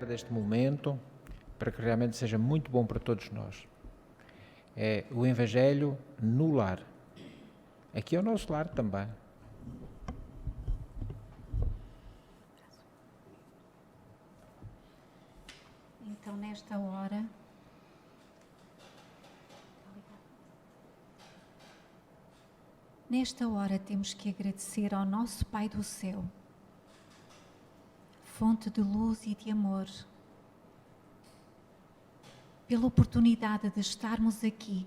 aproveitar deste momento para que realmente seja muito bom para todos nós. É o Evangelho no lar. Aqui é o nosso lar também. Então, nesta hora temos que agradecer ao nosso Pai do céu, fonte de luz e de amor, pela oportunidade de estarmos aqui,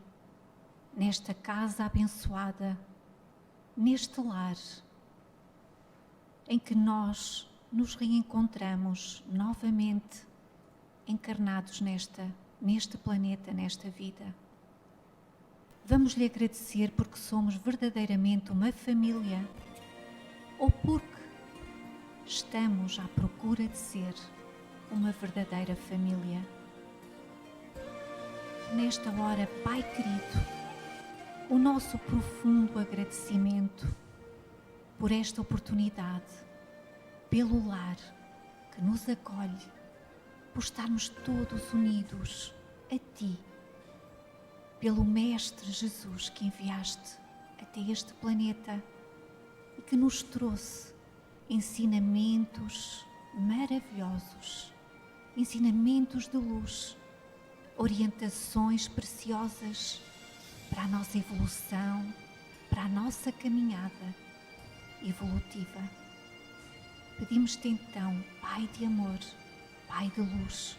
nesta casa abençoada, neste lar, em que nós nos reencontramos novamente encarnados neste planeta, nesta vida. Vamos lhe agradecer porque somos verdadeiramente uma família, ou porque estamos à procura de ser uma verdadeira família. Nesta hora, Pai querido, o nosso profundo agradecimento por esta oportunidade, pelo lar que nos acolhe, por estarmos todos unidos a Ti, pelo Mestre Jesus que enviaste até este planeta e que nos trouxe ensinamentos maravilhosos, ensinamentos de luz, orientações preciosas para a nossa evolução, para a nossa caminhada evolutiva. Pedimos-te então, Pai de amor, Pai de luz,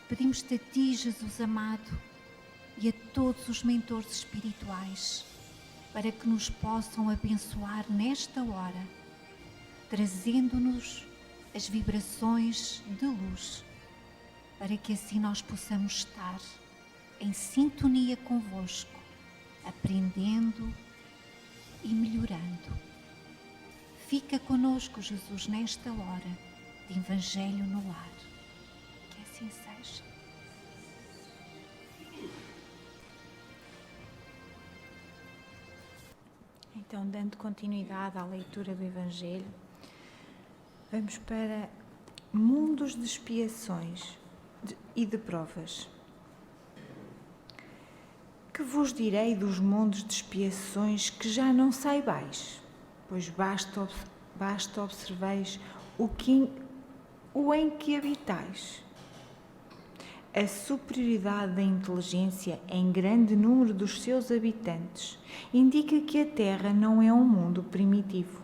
pedimos-te a Ti, Jesus amado, e a todos os mentores espirituais, para que nos possam abençoar nesta hora, trazendo-nos as vibrações de luz, para que assim nós possamos estar em sintonia convosco, aprendendo e melhorando. Fica conosco, Jesus, nesta hora de Evangelho no lar. Que assim seja. Então, dando continuidade à leitura do Evangelho, vamos para mundos de expiações e de provas. Que vos direi dos mundos de expiações que já não saibais? Pois basta observeis o em que habitais. A superioridade da inteligência em grande número dos seus habitantes indica que a Terra não é um mundo primitivo,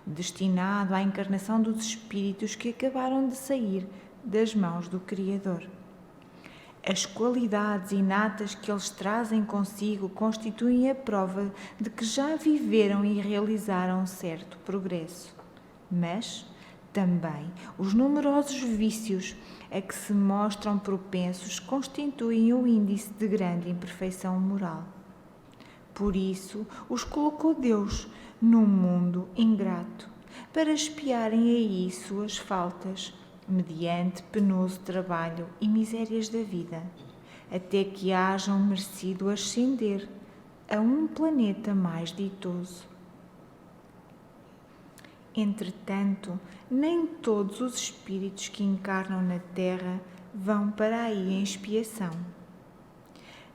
destinado à encarnação dos espíritos que acabaram de sair das mãos do Criador. As qualidades inatas que eles trazem consigo constituem a prova de que já viveram e realizaram certo progresso. Mas também os numerosos vícios a que se mostram propensos constituem o índice de grande imperfeição moral. Por isso os colocou Deus num mundo ingrato, para expiarem aí suas faltas, mediante penoso trabalho e misérias da vida, até que hajam merecido ascender a um planeta mais ditoso. Entretanto, nem todos os espíritos que encarnam na Terra vão para aí em expiação.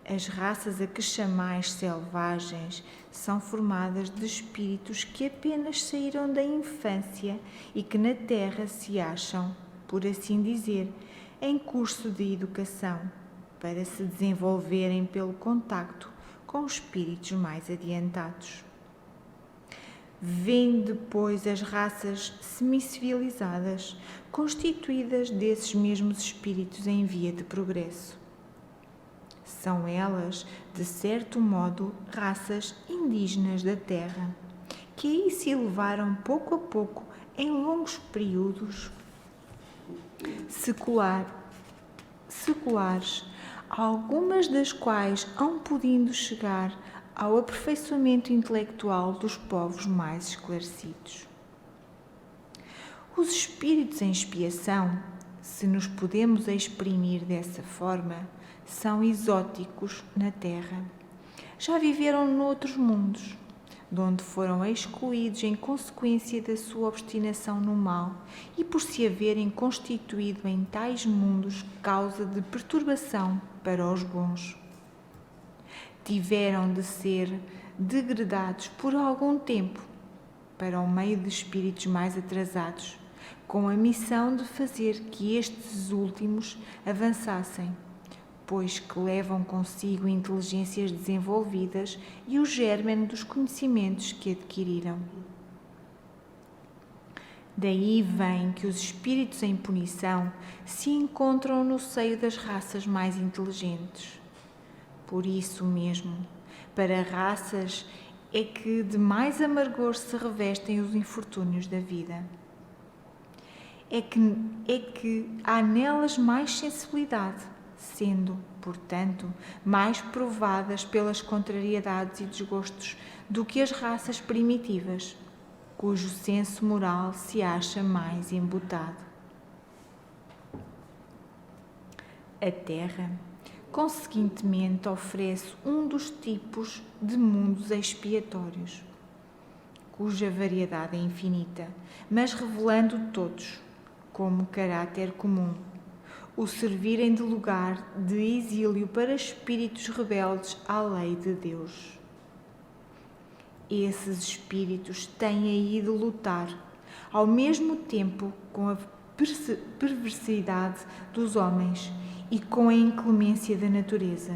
As raças a que chamais selvagens são formadas de espíritos que apenas saíram da infância e que na Terra se acham, por assim dizer, em curso de educação, para se desenvolverem pelo contacto com espíritos mais adiantados. Vêm depois as raças semicivilizadas, constituídas desses mesmos espíritos em via de progresso. São elas, de certo modo, raças indígenas da Terra, que aí se elevaram pouco a pouco em longos períodos seculares, algumas das quais hão podido chegar ao aperfeiçoamento intelectual dos povos mais esclarecidos. Os espíritos em expiação, se nos podemos exprimir dessa forma, são exóticos na Terra. Já viveram noutros mundos, de onde foram excluídos em consequência da sua obstinação no mal e por se haverem constituído em tais mundos causa de perturbação para os bons. Tiveram de ser degradados por algum tempo para o meio de espíritos mais atrasados, com a missão de fazer que estes últimos avançassem, pois que levam consigo inteligências desenvolvidas e o gérmen dos conhecimentos que adquiriram. Daí vem que os espíritos em punição se encontram no seio das raças mais inteligentes. Por isso mesmo, para raças é que de mais amargor se revestem os infortúnios da vida. É que há nelas mais sensibilidade, sendo, portanto, mais provadas pelas contrariedades e desgostos do que as raças primitivas, cujo senso moral se acha mais embutado. A Terra, conseguintemente, oferece um dos tipos de mundos expiatórios, cuja variedade é infinita, mas revelando todos, como caráter comum, o servirem de lugar de exílio para espíritos rebeldes à lei de Deus. Esses espíritos têm aí de lutar, ao mesmo tempo com a perversidade dos homens e com a inclemência da natureza.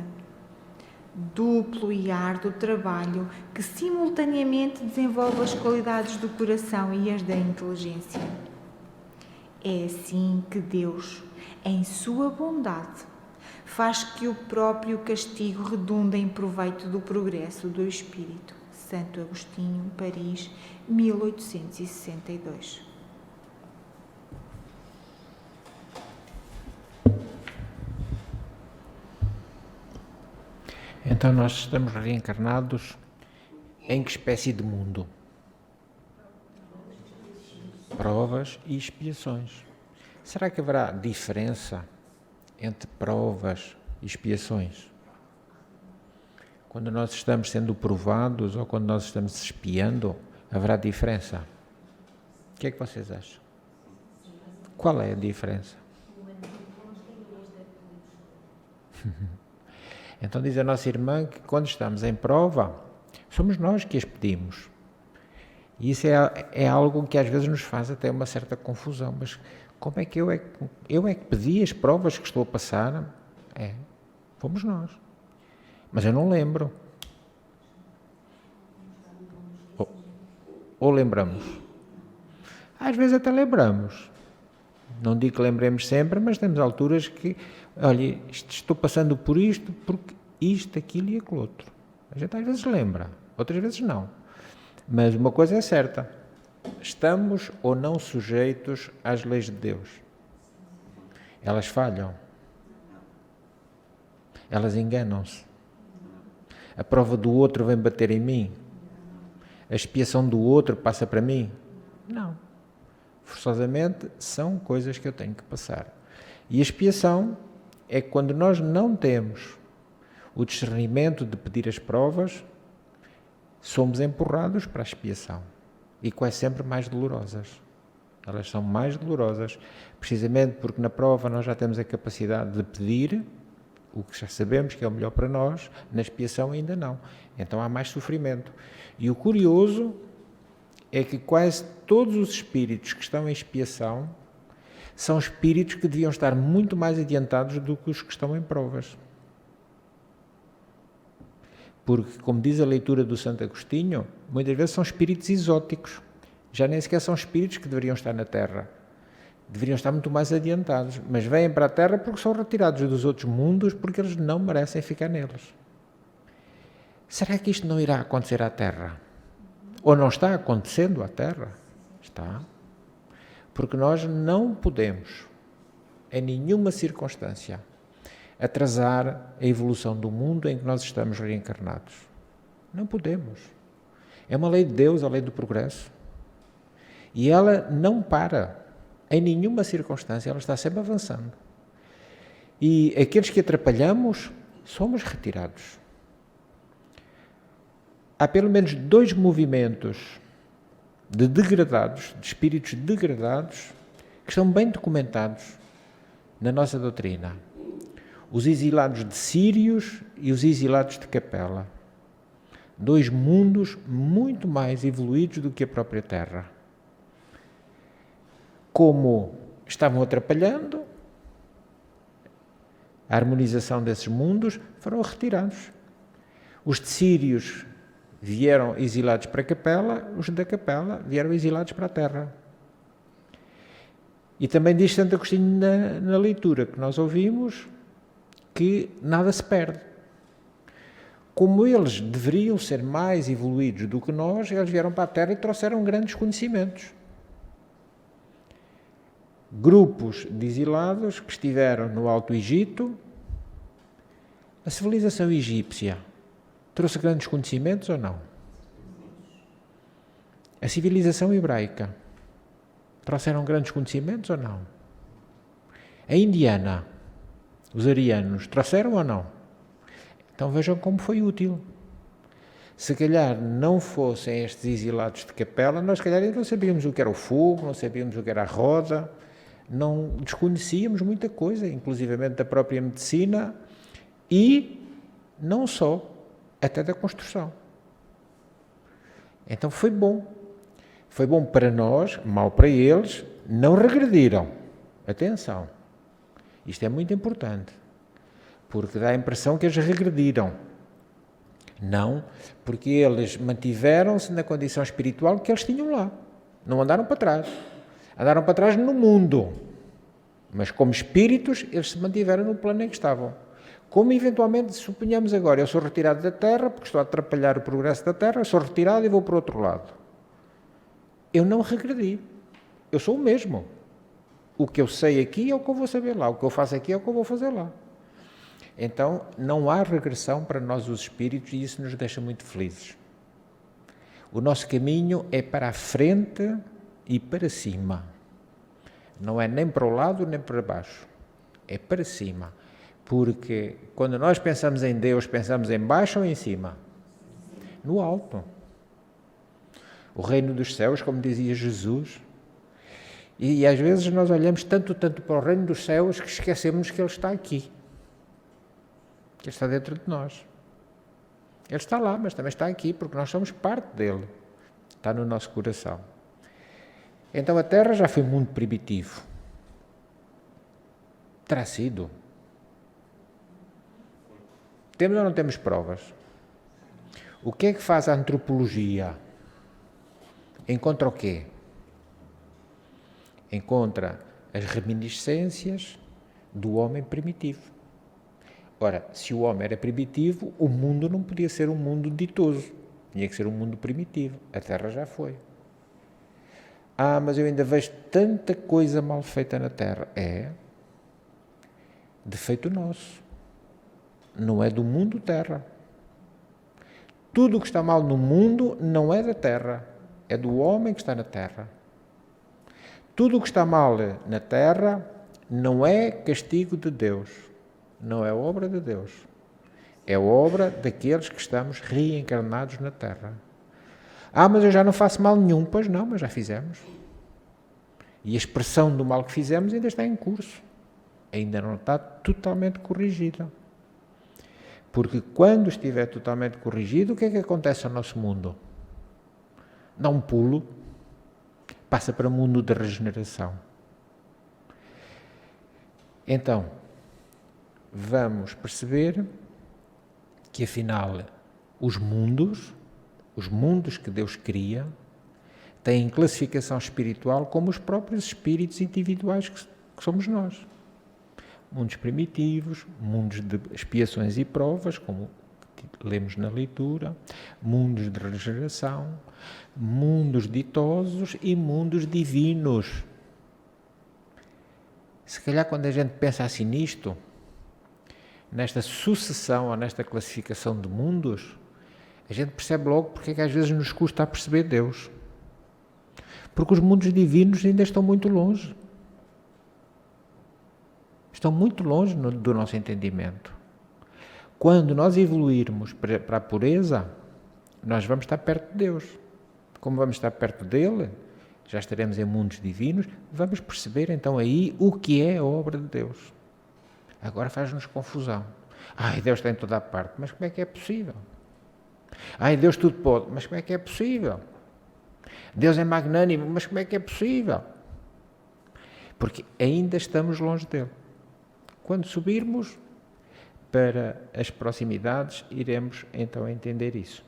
Duplo e árduo trabalho que simultaneamente desenvolve as qualidades do coração e as da inteligência. É assim que Deus, em sua bondade, faz que o próprio castigo redunde em proveito do progresso do espírito. Santo Agostinho, Paris, 1862. Então nós estamos reencarnados em que espécie de mundo? Provas e expiações. Será que haverá diferença entre provas e expiações? Quando nós estamos sendo provados ou quando nós estamos expiando, haverá diferença? O que é que vocês acham? Qual é a diferença? Então diz a nossa irmã que quando estamos em prova, somos nós que as pedimos. E isso é algo que às vezes nos faz até uma certa confusão. Mas como é que eu é que pedi as provas que estou a passar? Fomos nós. Mas eu não lembro. Ou lembramos? Às vezes até lembramos. Não digo que lembremos sempre, mas temos alturas que, olha, estou passando por isto, porque isto, aquilo e aquilo outro. A gente às vezes lembra, outras vezes não. Mas uma coisa é certa, estamos ou não sujeitos às leis de Deus? Elas falham. Elas enganam-se. A prova do outro vem bater em mim? A expiação do outro passa para mim? Não. Forçosamente são coisas que eu tenho que passar. E a expiação é quando nós não temos o discernimento de pedir as provas, somos empurrados para a expiação. E quase sempre mais dolorosas. Elas são mais dolorosas, precisamente porque na prova nós já temos a capacidade de pedir o que já sabemos que é o melhor para nós, na expiação ainda não. Então há mais sofrimento. E o curioso é que quase todos os espíritos que estão em expiação são espíritos que deviam estar muito mais adiantados do que os que estão em provas. Porque, como diz a leitura do Santo Agostinho, muitas vezes são espíritos exóticos. Já nem sequer são espíritos que deveriam estar na Terra. Deveriam estar muito mais adiantados. Mas vêm para a Terra porque são retirados dos outros mundos porque eles não merecem ficar neles. Será que isto não irá acontecer à Terra? Ou não está acontecendo à Terra? Está. Porque nós não podemos, em nenhuma circunstância, atrasar a evolução do mundo em que nós estamos reencarnados. Não podemos. É uma lei de Deus, a lei do progresso. E ela não para. Em nenhuma circunstância, ela está sempre avançando. E aqueles que atrapalhamos, somos retirados. há pelo menos 2 movimentos de degradados, de espíritos degradados, que estão bem documentados na nossa doutrina. Os exilados de Sírios e os exilados de Capela. 2 mundos muito mais evoluídos do que a própria Terra. Como estavam atrapalhando a harmonização desses mundos, foram retirados. Os de Sírios vieram exilados para Capela, os da Capela vieram exilados para a Terra. E também diz Santo Agostinho na leitura que nós ouvimos que nada se perde. Como eles deveriam ser mais evoluídos do que nós, eles vieram para a Terra e trouxeram grandes conhecimentos. Grupos de exilados que estiveram no Alto Egito, a civilização egípcia trouxe grandes conhecimentos ou não? A civilização hebraica trouxeram grandes conhecimentos ou não? A indiana, os arianos, trouxeram ou não? Então vejam como foi útil. Se calhar não fossem estes exilados de Capela, nós se calhar não sabíamos o que era o fogo, não sabíamos o que era a roda, não desconhecíamos muita coisa, inclusivamente da própria medicina e não só, até da construção. Então foi bom. Foi bom para nós, mal para eles, não regrediram. Atenção. Isto é muito importante, porque dá a impressão que eles regrediram. Não, porque eles mantiveram-se na condição espiritual que eles tinham lá. Não andaram para trás. Andaram para trás no mundo. Mas como espíritos, eles se mantiveram no plano em que estavam. Como eventualmente, suponhamos agora, eu sou retirado da Terra, porque estou a atrapalhar o progresso da Terra, eu sou retirado e vou para o outro lado. Eu não regredi. Eu sou o mesmo. O que eu sei aqui é o que eu vou saber lá. O que eu faço aqui é o que eu vou fazer lá. Então, não há regressão para nós os espíritos e isso nos deixa muito felizes. O nosso caminho é para a frente e para cima. Não é nem para o lado nem para baixo. É para cima. Porque quando nós pensamos em Deus, pensamos em baixo ou em cima? No alto. O reino dos céus, como dizia Jesus. E às vezes nós olhamos tanto para o reino dos céus que esquecemos que Ele está aqui. Que Ele está dentro de nós. Ele está lá, mas também está aqui, porque nós somos parte dele. Está no nosso coração. Então a Terra já foi muito primitivo. Terá sido. Temos ou não temos provas? O que é que faz a antropologia? Encontra o quê? Encontra as reminiscências do homem primitivo. Ora, se o homem era primitivo, o mundo não podia ser um mundo ditoso. Tinha que ser um mundo primitivo. A Terra já foi. Mas eu ainda vejo tanta coisa mal feita na Terra. É defeito nosso. Não é do mundo Terra. Tudo o que está mal no mundo não é da Terra. É do homem que está na Terra. Tudo o que está mal na Terra não é castigo de Deus. Não é obra de Deus. É obra daqueles que estamos reencarnados na Terra. Mas eu já não faço mal nenhum. Pois não, mas já fizemos. E a expressão do mal que fizemos ainda está em curso. Ainda não está totalmente corrigida. Porque quando estiver totalmente corrigido, o que é que acontece ao nosso mundo? Dá um pulo, passa para o mundo da regeneração. Então, vamos perceber que afinal os mundos que Deus cria, têm classificação espiritual como os próprios espíritos individuais que somos nós. Mundos primitivos, mundos de expiações e provas, como lemos na leitura, mundos de regeneração, mundos ditosos e mundos divinos. Se calhar quando a gente pensa assim nisto, nesta sucessão ou nesta classificação de mundos, a gente percebe logo porque é que às vezes nos custa a perceber Deus. Porque os mundos divinos ainda estão muito longe. Estão muito longe do nosso entendimento. Quando nós evoluirmos para a pureza, nós vamos estar perto de Deus. Como vamos estar perto dele, já estaremos em mundos divinos, vamos perceber então aí o que é a obra de Deus. Agora faz-nos confusão. Ai, Deus está em toda a parte, mas como é que é possível? Ai, Deus tudo pode, mas como é que é possível? Deus é magnânimo, mas como é que é possível? Porque ainda estamos longe dele. Quando subirmos para as proximidades, iremos então entender isso.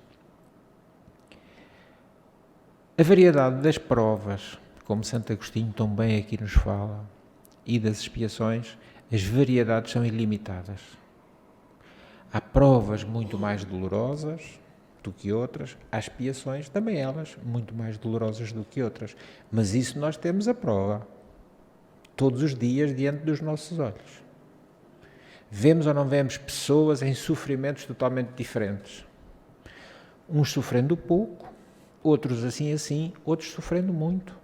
A variedade das provas, como Santo Agostinho tão bem aqui nos fala, e das expiações, as variedades são ilimitadas. Há provas muito mais dolorosas do que outras, há expiações, também elas, muito mais dolorosas do que outras. Mas isso nós temos a prova, todos os dias, diante dos nossos olhos. Vemos ou não vemos pessoas em sofrimentos totalmente diferentes. Uns sofrendo pouco, outros assim, outros sofrendo muito.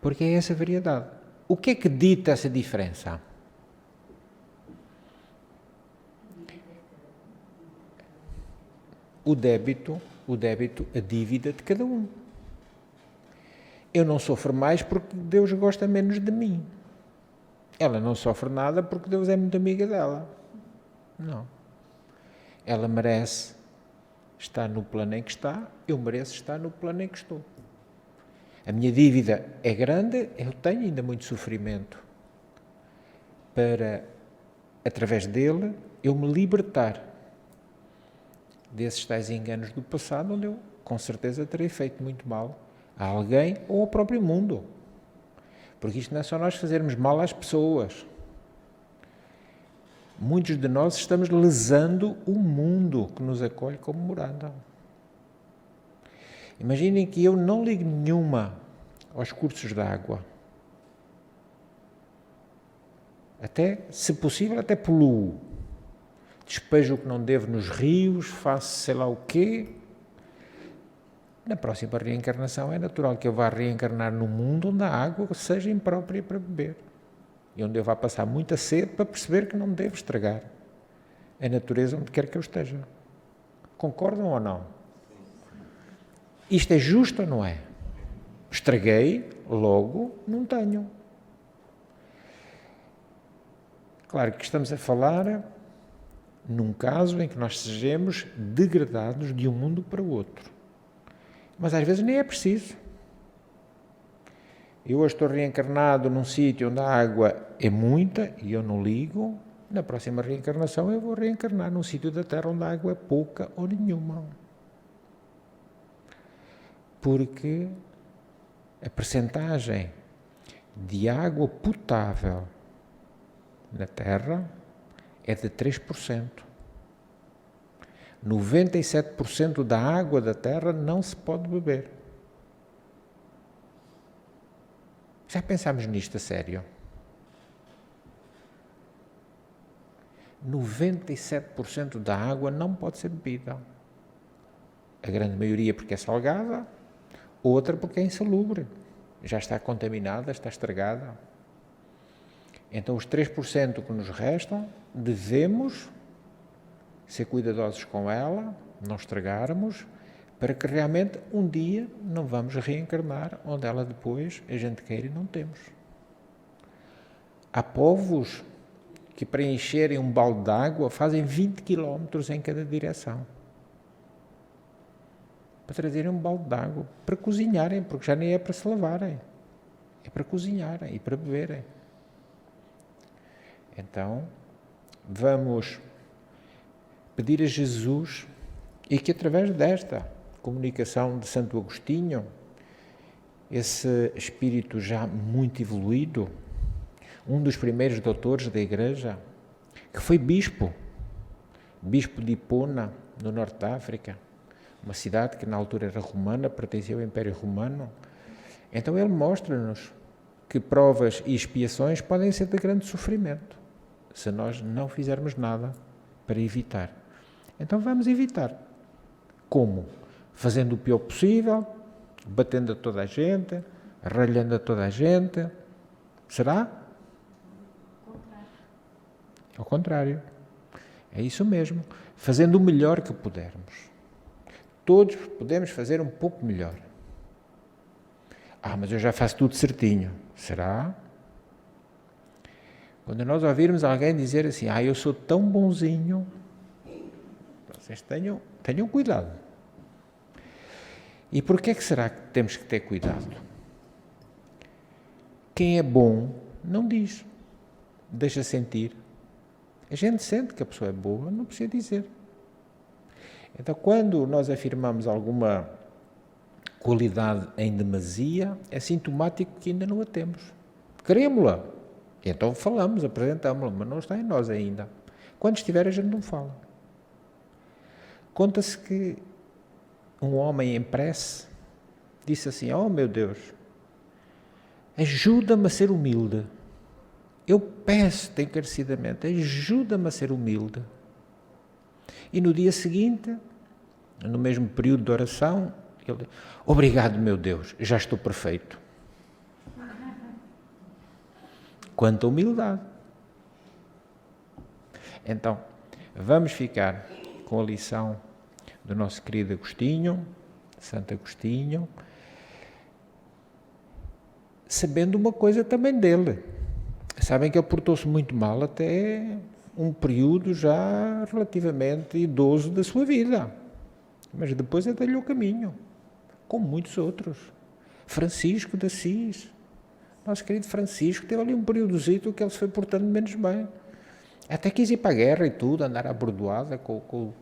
Porque é essa variedade. O que é que dita essa diferença? O débito, a dívida de cada um. Eu não sofro mais porque Deus gosta menos de mim. Ela não sofre nada porque Deus é muito amiga dela. Não. Ela merece estar no plano em que está, eu mereço estar no plano em que estou. A minha dívida é grande, eu tenho ainda muito sofrimento para, através dele, eu me libertar desses tais enganos do passado, onde eu, com certeza, terei feito muito mal a alguém ou ao próprio mundo. Porque isto não é só nós fazermos mal às pessoas. Muitos de nós estamos lesando o mundo que nos acolhe como morada. Imaginem que eu não ligo nenhuma aos cursos de água. Até, se possível, até poluo. Despejo o que não devo nos rios, faço sei lá o quê. Na próxima reencarnação é natural que eu vá reencarnar num mundo onde a água seja imprópria para beber. E onde eu vá passar muita sede para perceber que não devo estragar a natureza onde quer que eu esteja. Concordam ou não? Isto é justo ou não é? Estraguei, logo não tenho. Claro que estamos a falar num caso em que nós sejamos degradados de um mundo para o outro. Mas às vezes nem é preciso. Eu hoje estou reencarnado num sítio onde a água é muita e eu não ligo. Na próxima reencarnação eu vou reencarnar num sítio da Terra onde a água é pouca ou nenhuma. Porque a percentagem de água potável na Terra é de 3%. 97% da água da Terra não se pode beber. Já pensámos nisto a sério? 97% da água não pode ser bebida. A grande maioria porque é salgada, outra porque é insalubre. Já está contaminada, está estragada. Então os 3% que nos restam, devemos ser cuidadosos com ela, não estragarmos, para que realmente um dia não vamos reencarnar onde ela depois a gente queira e não temos. Há povos que para encherem um balde de água fazem 20 km em cada direção. Para trazerem um balde de água, para cozinharem, porque já nem é para se lavarem. É para cozinharem e para beberem. Então, vamos pedir a Jesus e que através desta comunicação de Santo Agostinho, esse espírito já muito evoluído, um dos primeiros doutores da Igreja, que foi bispo de Hipona, no norte da África, uma cidade que na altura era romana, pertencia ao Império Romano. Então ele mostra-nos que provas e expiações podem ser de grande sofrimento, se nós não fizermos nada para evitar. Então vamos evitar. Como? Fazendo o pior possível, batendo a toda a gente, ralhando a toda a gente. Será? Ao contrário. É isso mesmo. Fazendo o melhor que pudermos. Todos podemos fazer um pouco melhor. Mas eu já faço tudo certinho. Será? Quando nós ouvirmos alguém dizer assim, eu sou tão bonzinho, vocês tenham cuidado. E por que será que temos que ter cuidado? Quem é bom não diz, deixa sentir. A gente sente que a pessoa é boa, não precisa dizer. Então, quando nós afirmamos alguma qualidade em demasia, é sintomático que ainda não a temos. Queremos-la. Então falamos, apresentamos-la, mas não está em nós ainda. Quando estiver, a gente não fala. Conta-se que um homem em prece disse assim, meu Deus, ajuda-me a ser humilde. Eu peço-te encarecidamente, ajuda-me a ser humilde. E no dia seguinte, no mesmo período de oração, ele disse, obrigado, meu Deus, já estou perfeito. Quanta humildade. Então, vamos ficar com a lição do nosso querido Agostinho, Santo Agostinho, sabendo uma coisa também dele. Sabem que ele portou-se muito mal até um período já relativamente idoso da sua vida. Mas depois atalhou o caminho, como muitos outros. Francisco de Assis, nosso querido Francisco, teve ali um períodozito que ele se foi portando menos bem. Até quis ir para a guerra e tudo, andar à bordoada com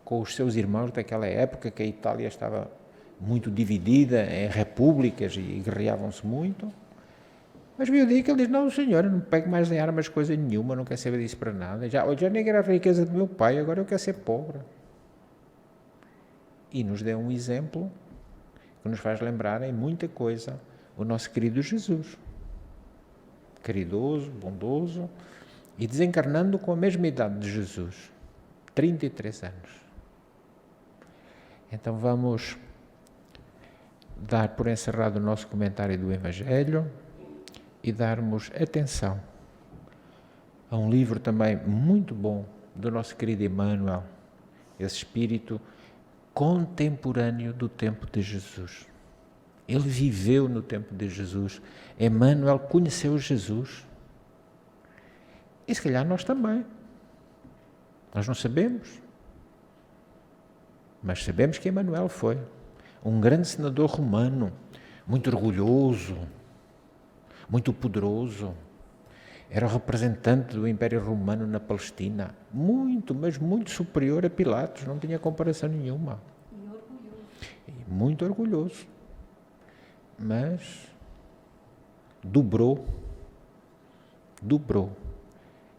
os seus irmãos daquela época, que a Itália estava muito dividida em repúblicas e guerreavam-se muito. Mas viu o dia que ele diz, não senhor, eu não pego mais em armas coisa nenhuma, não quero saber disso para nada. Já nem era a riqueza do meu pai, agora eu quero ser pobre. E nos deu um exemplo que nos faz lembrar em muita coisa o nosso querido Jesus. Caridoso, bondoso e desencarnando com a mesma idade de Jesus, 33 anos. Então vamos dar por encerrado o nosso comentário do Evangelho e darmos atenção a um livro também muito bom do nosso querido Emmanuel, esse espírito contemporâneo do tempo de Jesus. Ele viveu no tempo de Jesus. Emmanuel conheceu Jesus. E se calhar nós também. Nós não sabemos. Mas sabemos que Emmanuel foi um grande senador romano, muito orgulhoso, muito poderoso. Era o representante do Império Romano na Palestina. Muito, mas muito superior a Pilatos. Não tinha comparação nenhuma. E orgulhoso. E muito orgulhoso. Mas dobrou.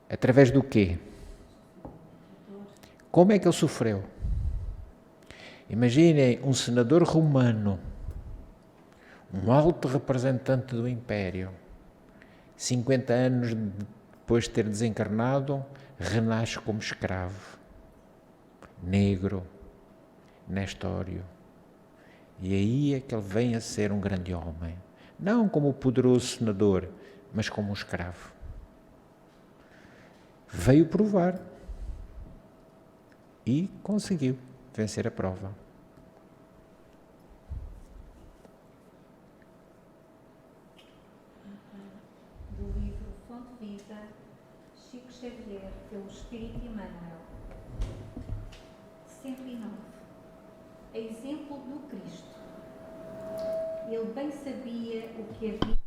Através do quê? Como é que ele sofreu? Imaginem um senador romano, um alto representante do Império, 50 anos depois de ter desencarnado, renasce como escravo, negro, Nestório. E aí é que ele vem a ser um grande homem. Não como o poderoso senador, mas como um escravo. Veio provar. E conseguiu vencer a prova. Do livro Fonte Viva, Chico Xavier, pelo Espírito Emmanuel. 109. A exemplo do Cristo. Ele bem sabia o que havia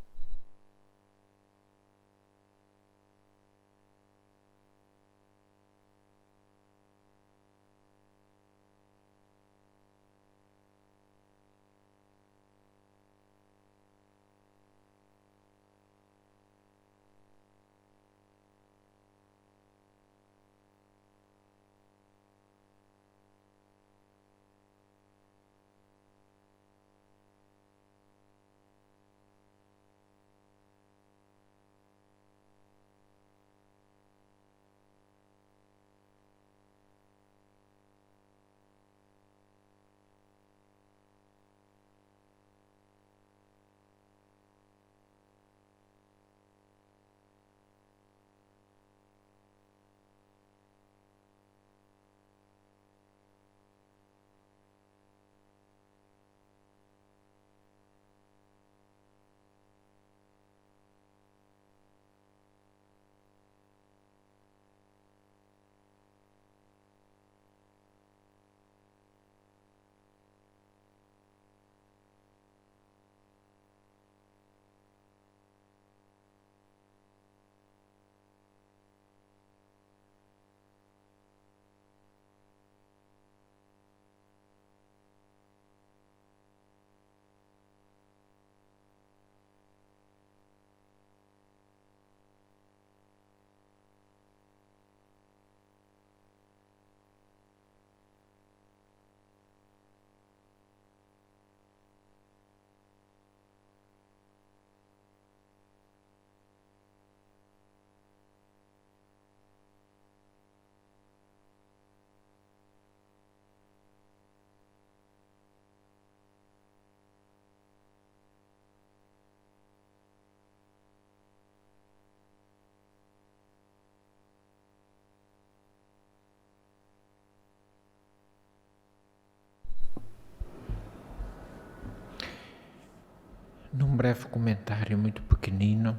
breve comentário muito pequenino,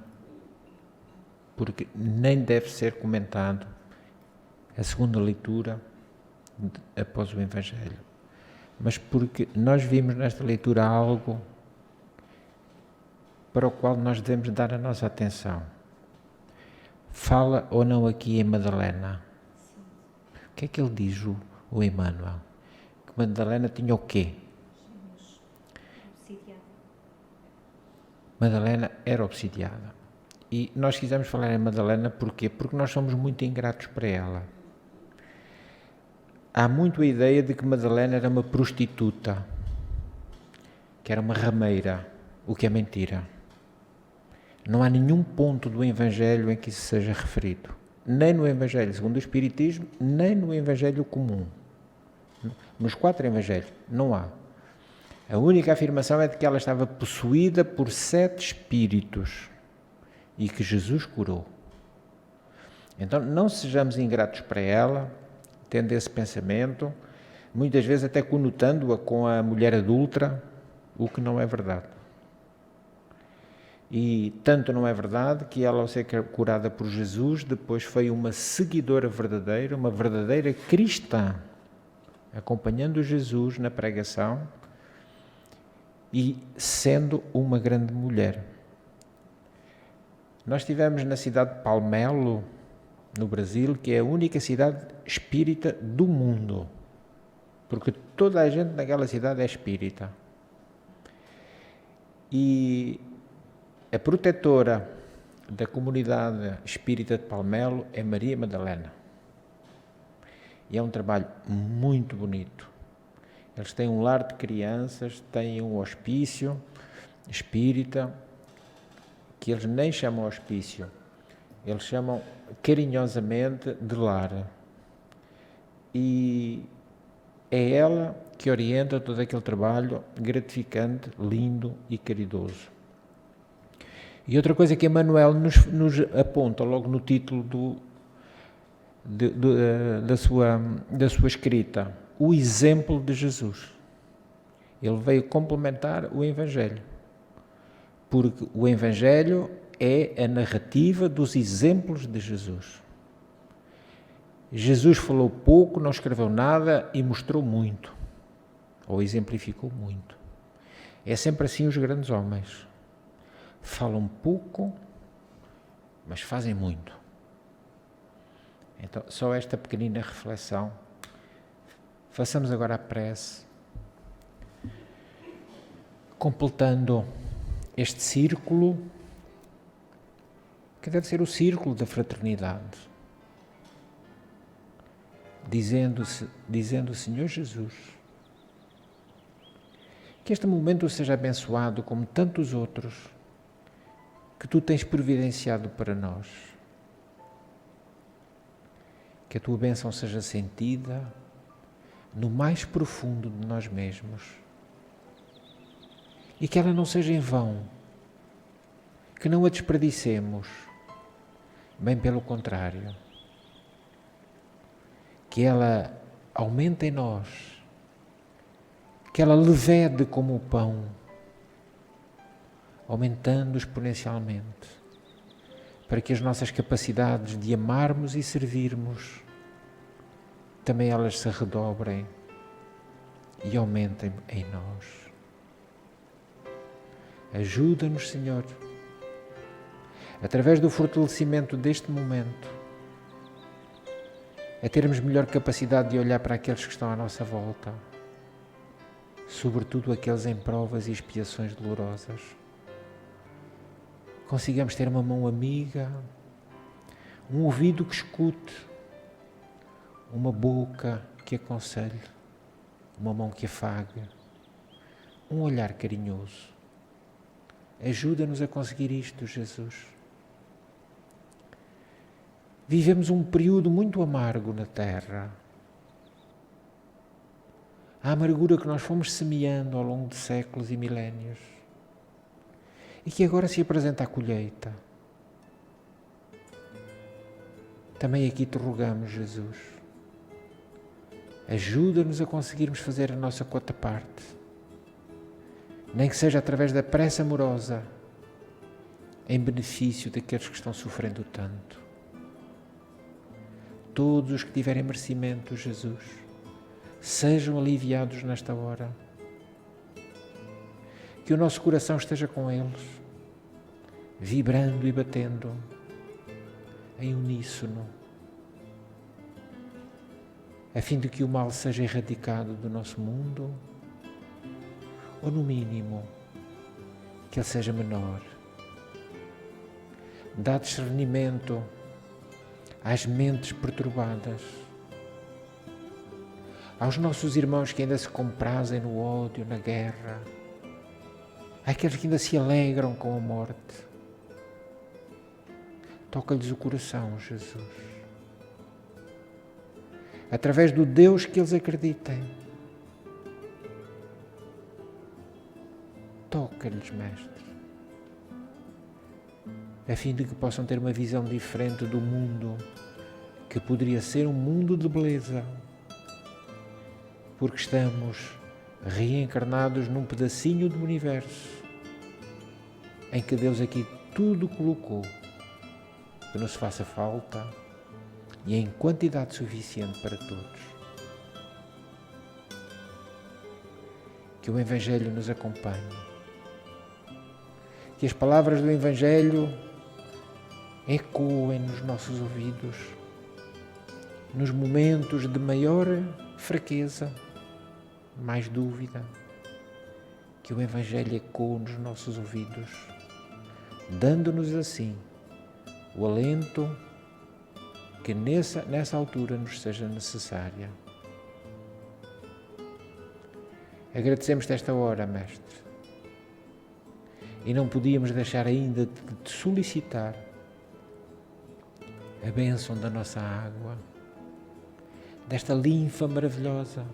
porque nem deve ser comentado a segunda leitura após o Evangelho, mas porque nós vimos nesta leitura algo para o qual nós devemos dar a nossa atenção. Fala ou não aqui em Madalena? O que é que ele diz, o Emmanuel? Que Madalena tinha o quê? Madalena era obsidiada. E nós quisemos falar em Madalena porquê? Porque nós somos muito ingratos para ela. Há muito a ideia de que Madalena era uma prostituta, que era uma rameira, o que é mentira. Não há nenhum ponto do Evangelho em que isso seja referido. Nem no Evangelho segundo o Espiritismo, nem no Evangelho comum. Nos 4 Evangelhos, não há. A única afirmação é de que ela estava possuída por 7 espíritos e que Jesus curou. Então, não sejamos ingratos para ela, tendo esse pensamento, muitas vezes até conotando-a com a mulher adúltera, o que não é verdade. E tanto não é verdade que ela, ao ser curada por Jesus, depois foi uma seguidora verdadeira, uma verdadeira cristã, acompanhando Jesus na pregação e sendo uma grande mulher. Nós estivemos na cidade de Palmelo, no Brasil, que é a única cidade espírita do mundo, porque toda a gente naquela cidade é espírita. E a protetora da comunidade espírita de Palmelo é Maria Madalena. E é um trabalho muito bonito. Eles têm um lar de crianças, têm um hospício espírita, que eles nem chamam hospício, eles chamam carinhosamente de lar. E é ela que orienta todo aquele trabalho gratificante, lindo e caridoso. E outra coisa que Emmanuel nos aponta logo no título da sua escrita, o exemplo de Jesus. Ele veio complementar o Evangelho, porque o Evangelho é a narrativa dos exemplos de Jesus. Jesus falou pouco, não escreveu nada e mostrou muito, ou exemplificou muito. É sempre assim os grandes homens. Falam pouco, mas fazem muito. Então, só esta pequenina reflexão. Façamos agora a prece, completando este círculo, que deve ser o círculo da fraternidade, dizendo o Senhor Jesus, que este momento seja abençoado como tantos outros que Tu tens providenciado para nós. Que a Tua bênção seja sentida no mais profundo de nós mesmos e que ela não seja em vão, que não a desperdicemos, bem pelo contrário, que ela aumente em nós, que ela levede como o pão, aumentando exponencialmente, para que as nossas capacidades de amarmos e servirmos também elas se redobrem e aumentem em nós. Ajuda-nos, Senhor, através do fortalecimento deste momento, a termos melhor capacidade de olhar para aqueles que estão à nossa volta, sobretudo aqueles em provas e expiações dolorosas. Consigamos ter uma mão amiga, um ouvido que escute, uma boca que aconselhe, uma mão que afague, um olhar carinhoso. Ajuda-nos a conseguir isto, Jesus. Vivemos um período muito amargo na Terra. A amargura que nós fomos semeando ao longo de séculos e milénios e que agora se apresenta à colheita. Também aqui te rogamos, Jesus, ajuda-nos a conseguirmos fazer a nossa quota parte, nem que seja através da prece amorosa, em benefício daqueles que estão sofrendo tanto. Todos os que tiverem merecimento, Jesus, sejam aliviados nesta hora. Que o nosso coração esteja com eles, vibrando e batendo em uníssono, a fim de que o mal seja erradicado do nosso mundo, ou no mínimo, que ele seja menor. Dá discernimento às mentes perturbadas, aos nossos irmãos que ainda se comprazem no ódio, na guerra, àqueles que ainda se alegram com a morte. Toca-lhes o coração, Jesus. Através do Deus que eles acreditem. Toca-lhes, Mestre, a fim de que possam ter uma visão diferente do mundo, que poderia ser um mundo de beleza, porque estamos reencarnados num pedacinho do universo, em que Deus aqui tudo colocou, que nos faça falta e em quantidade suficiente para todos. Que o Evangelho nos acompanhe, que as palavras do Evangelho ecoem nos nossos ouvidos, nos momentos de maior fraqueza, mais dúvida, que o Evangelho ecoe nos nossos ouvidos, dando-nos assim o alento que nessa altura nos seja necessária. Agradecemos-te esta hora, Mestre, e não podíamos deixar ainda de te solicitar a bênção da nossa água, desta linfa maravilhosa,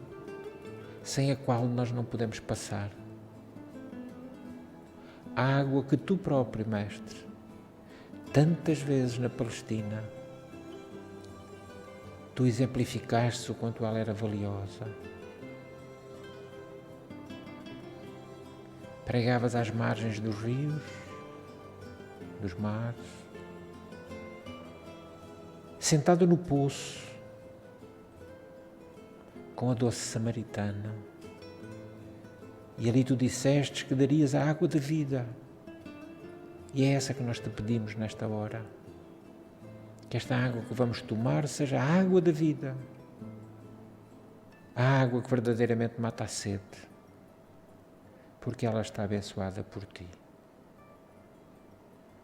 sem a qual nós não podemos passar. A água que tu próprio, Mestre, tantas vezes na Palestina, tu exemplificaste o quanto ela era valiosa. Pregavas às margens dos rios, dos mares, sentado no poço, com a doce samaritana, e ali tu dissestes que darias a água da vida, e é essa que nós te pedimos nesta hora, que esta água que vamos tomar seja a água da vida, a água que verdadeiramente mata a sede, porque ela está abençoada por ti.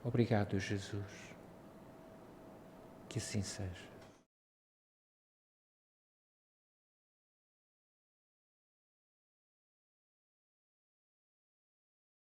Obrigado, Jesus. Que assim seja.